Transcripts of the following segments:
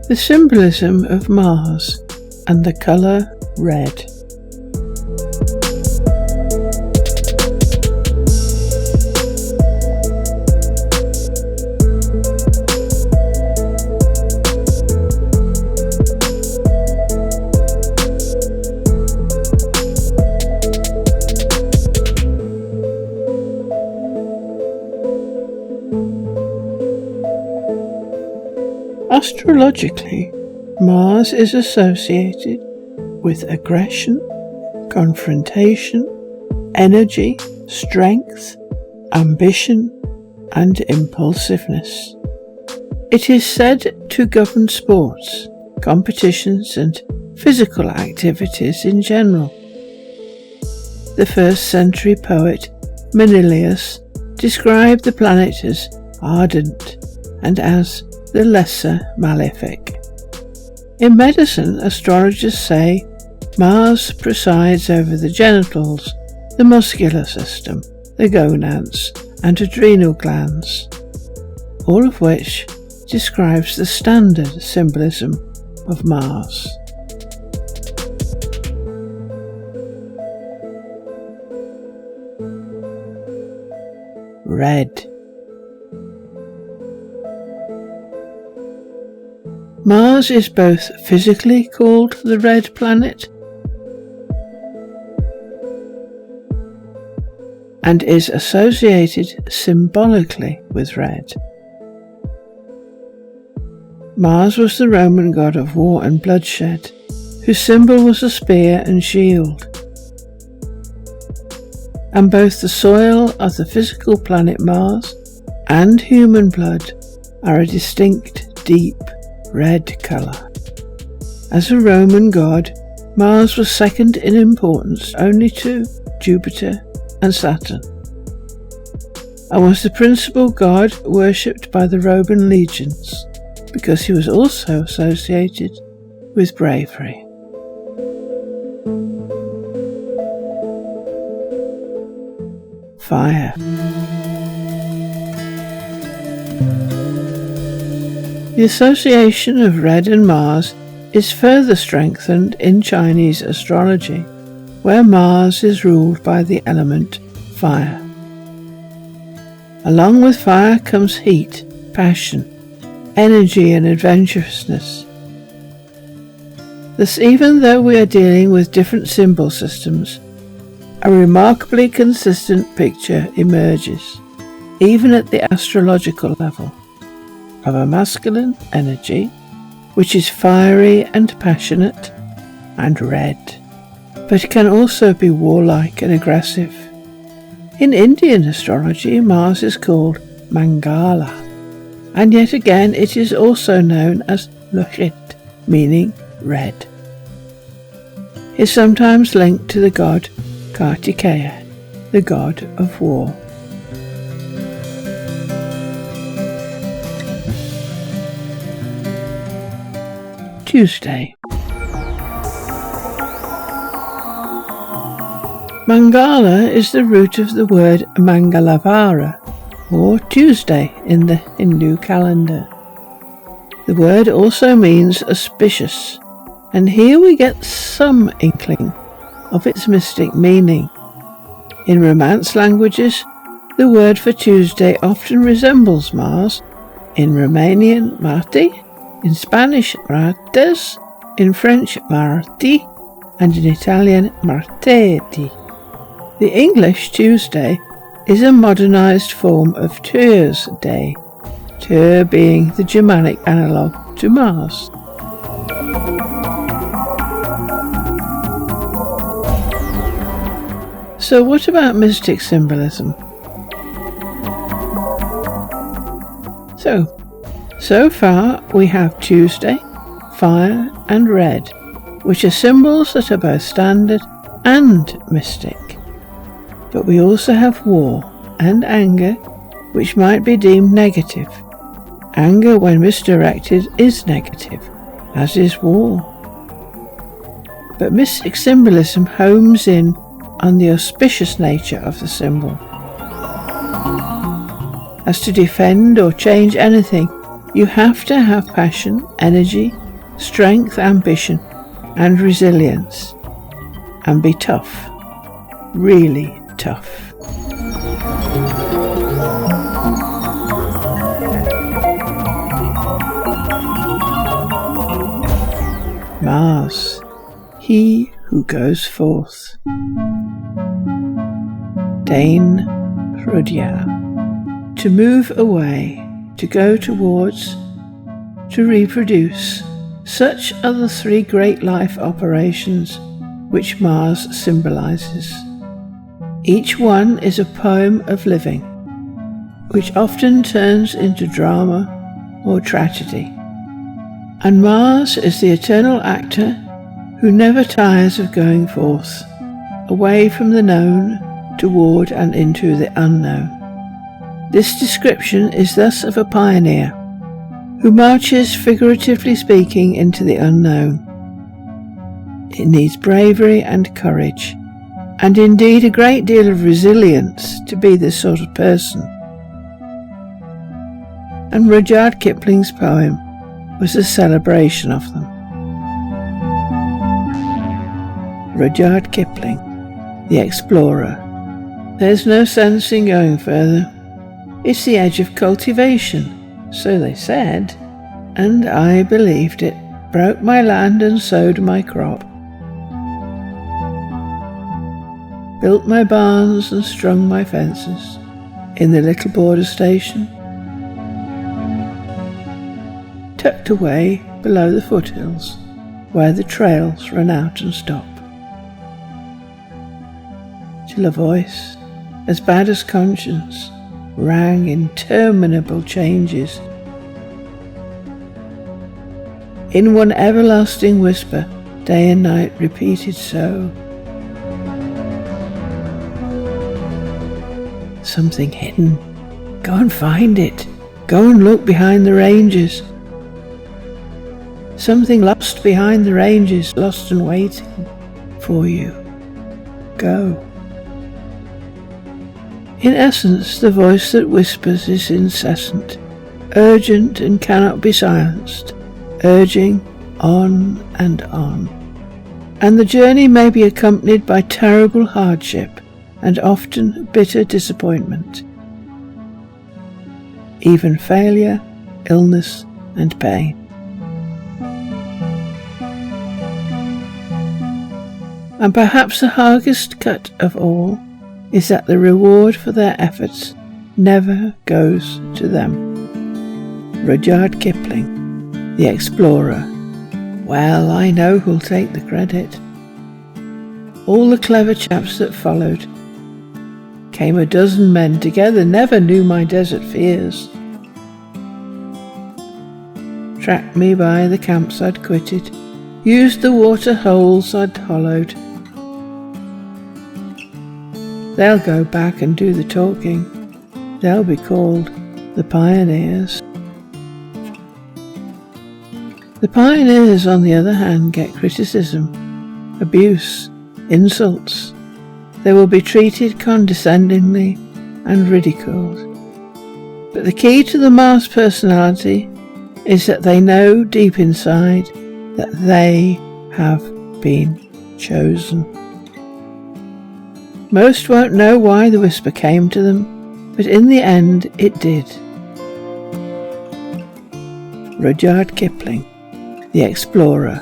The symbolism of Mars and the colour red. Astrologically, Mars is associated with aggression, confrontation, energy, strength, ambition, and impulsiveness. It is said to govern sports, competitions, and physical activities in general. The first-century poet Menelaus described the planet as ardent and as the lesser malefic. In medicine, astrologers say Mars presides over the genitals, the muscular system, the gonads, and adrenal glands, all of which describes the standard symbolism of Mars. Red. Mars is both physically called the red planet and is associated symbolically with red. Mars was the Roman god of war and bloodshed, whose symbol was a spear and shield. And both the soil of the physical planet Mars and human blood are a distinct, deep red colour. As a Roman god, Mars was second in importance only to Jupiter and Saturn, and was the principal god worshipped by the Roman legions because he was also associated with bravery. Fire. The association of red and Mars is further strengthened in Chinese astrology, where Mars is ruled by the element fire. Along with fire comes heat, passion, energy and adventurousness. Thus, even though we are dealing with different symbol systems, a remarkably consistent picture emerges, even at the astrological level, of a masculine energy, which is fiery and passionate and red, but can also be warlike and aggressive. In Indian astrology, Mars is called Mangala, and yet again it is also known as Lohit, meaning red. It is sometimes linked to the god Kartikeya, the god of war. Tuesday. Mangala is the root of the word Mangalavara, or Tuesday in the Hindu calendar. The word also means auspicious, and here we get some inkling of its mystic meaning. In Romance languages, the word for Tuesday often resembles Mars. In Romanian, Marte, in Spanish, martes, in French, mardi, and in Italian, martedì. The English Tuesday is a modernized form of Thursday, Thur being the Germanic analogue to Mars. So what about mystic symbolism? So far we have Tuesday, fire and red, which are symbols that are both standard and mystic. But we also have war and anger, which might be deemed negative. Anger, when misdirected, is negative, as is war. But mystic symbolism homes in on the auspicious nature of the symbol. As to defend or change anything You have to have passion, energy, strength, ambition, and resilience, and be tough, really tough. Mars, he who goes forth. Dane Rudyard. To move away, to go towards, to reproduce. Such are the three great life operations which Mars symbolizes. Each one is a poem of living, which often turns into drama or tragedy. And Mars is the eternal actor who never tires of going forth, away from the known, toward and into the unknown. This description is thus of a pioneer, who marches, figuratively speaking, into the unknown. It needs bravery and courage, and indeed a great deal of resilience to be this sort of person. And Rudyard Kipling's poem was a celebration of them. Rudyard Kipling, the explorer. There's no sense in going further. It's the edge of cultivation, so they said, and I believed it. Broke my land and sowed my crop. Built my barns and strung my fences in the little border station, tucked away below the foothills where the trails run out and stop. Till a voice, as bad as conscience, rang interminable changes. In one everlasting whisper, day and night repeated so. Something hidden. Go and find it. Go and look behind the ranges. Something lost behind the ranges, lost and waiting for you. Go. In essence, the voice that whispers is incessant, urgent and cannot be silenced, urging on and on. And the journey may be accompanied by terrible hardship and often bitter disappointment, even failure, illness and pain. And perhaps the hardest cut of all is that the reward for their efforts never goes to them. Rudyard Kipling, the explorer. Well, I know who'll take the credit. All the clever chaps that followed. Came a dozen men together, never knew my desert fears. Tracked me by the camps I'd quitted, used the water holes I'd hollowed. They'll go back and do the talking. They'll be called the pioneers. The pioneers, on the other hand, get criticism, abuse, insults. They will be treated condescendingly and ridiculed. But the key to the Mars personality is that they know deep inside that they have been chosen. Most won't know why the whisper came to them, but in the end it did. Rudyard Kipling, the explorer.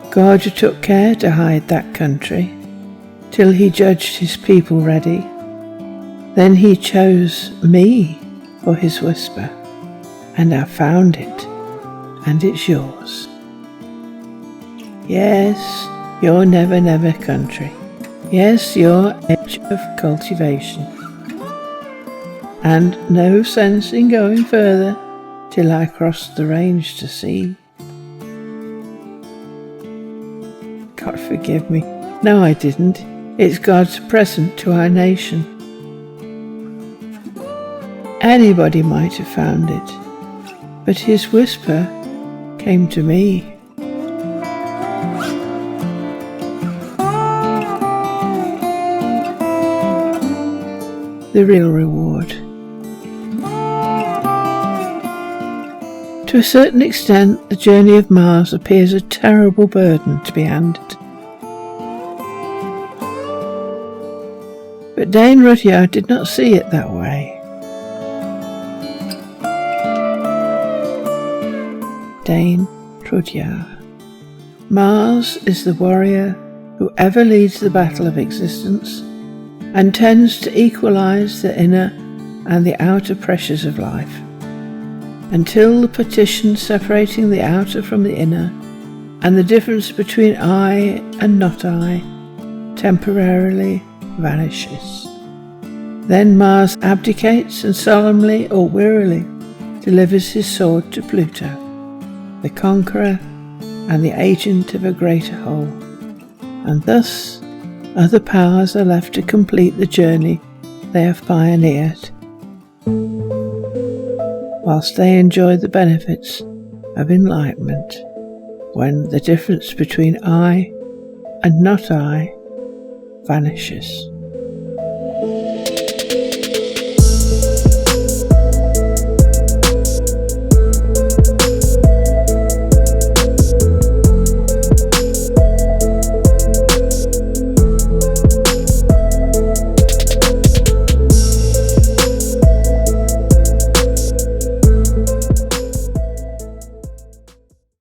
God took care to hide that country, till he judged his people ready. Then he chose me for his whisper, and I found it, and it's yours. Yes, your never never country. Yes, your edge of cultivation. And no sense in going further till I crossed the range to see. God forgive me. No, I didn't. It's God's present to our nation. Anybody might have found it, but his whisper came to me. The real reward. To a certain extent, the journey of Mars appears a terrible burden to be handed. But Dane Rudyard did not see it that way. Dane Rudyard. Mars is the warrior who ever leads the battle of existence and tends to equalize the inner and the outer pressures of life, until the partition separating the outer from the inner and the difference between I and not I temporarily vanishes. Then Mars abdicates and solemnly or wearily delivers his sword to Pluto, the conqueror and the agent of a greater whole, and thus other powers are left to complete the journey they have pioneered, whilst they enjoy the benefits of enlightenment when the difference between I and not I vanishes.